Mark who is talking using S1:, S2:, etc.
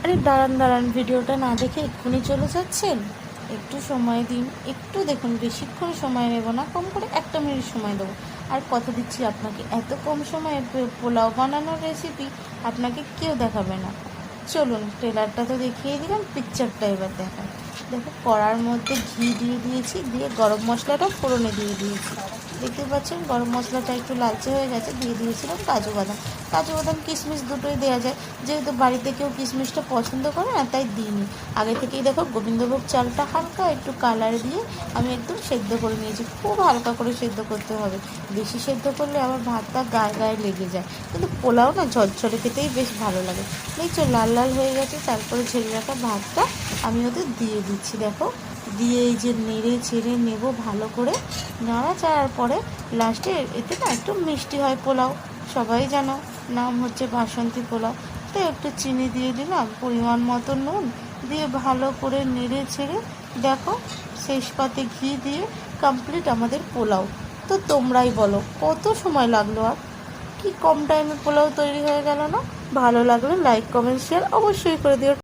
S1: আরে দাঁড়ান দাঁড়ান, ভিডিওটা না দেখে এক্ষুনি চলে যাচ্ছেন? একটু সময় দিন, একটু দেখুন। বেশিক্ষণ সময় নেব না, কম করে 1 মিনিট সময় দেবো। আর কথা দিচ্ছি আপনাকে, এত কম সময়ে পোলাও বানানোর রেসিপি আপনাকে কেউ দেখাবে না। চলুন, ট্রেলারটা তো দেখিয়ে দিলাম, পিকচারটা এবার দেখান। দেখো, কড়ার মধ্যে ঘি দিয়ে দিয়েছি, দিয়ে গরম মশলাটা ফোড়নে দিয়ে দিয়েছি। দেখতে পাচ্ছেন গরম মশলাটা একটু লালচে হয়ে গেছে, দিয়ে দিয়েছিলাম কাজু বাদাম। কাজু বাদাম কিশমিশ দুটোই দেওয়া যায়, যেহেতু বাড়িতে কেউ কিশমিশটা পছন্দ করে না তাই দিইনি। আগে থেকেই দেখো গোবিন্দভোগ চালটা হালকা একটু কালার দিয়ে আমি একদম সেদ্ধ করে নিয়েছি। খুব হালকা করে সেদ্ধ করতে হবে, বেশি সেদ্ধ করলে আবার ভাতটা গায়ে গায়ে লেগে যায়। কিন্তু পোলাও না ঝরঝরে খেতেই বেশ ভালো লাগে। দেখছো লাল লাল হয়ে গেছে, তারপরে ঝেড়ে রাখা ভাতটা আমি ওদের দিয়ে দিচ্ছি। দেখো, দিয়ে এই যে নেড়ে ছেড়ে নেব ভালো করে। নাড়া চাড়ার পরে লাস্টে এতে না একটু মিষ্টি হয় পোলাও, সবাই জানো নাম হচ্ছে বাসন্তী পোলাও। তো একটু চিনি দিয়ে দিলাম, পরিমাণ মতো নুন দিয়ে ভালো করে নেড়ে ছেড়ে দেখো শেষ পাতে ঘি দিয়ে কমপ্লিট আমাদের পোলাও। তো তোমরাই বলো কত সময় লাগলো, আর কি কম টাইমে পোলাও তৈরি হয়ে গেল না? ভালো লাগলে লাইক কমেন্ট শেয়ার অবশ্যই করে দিও।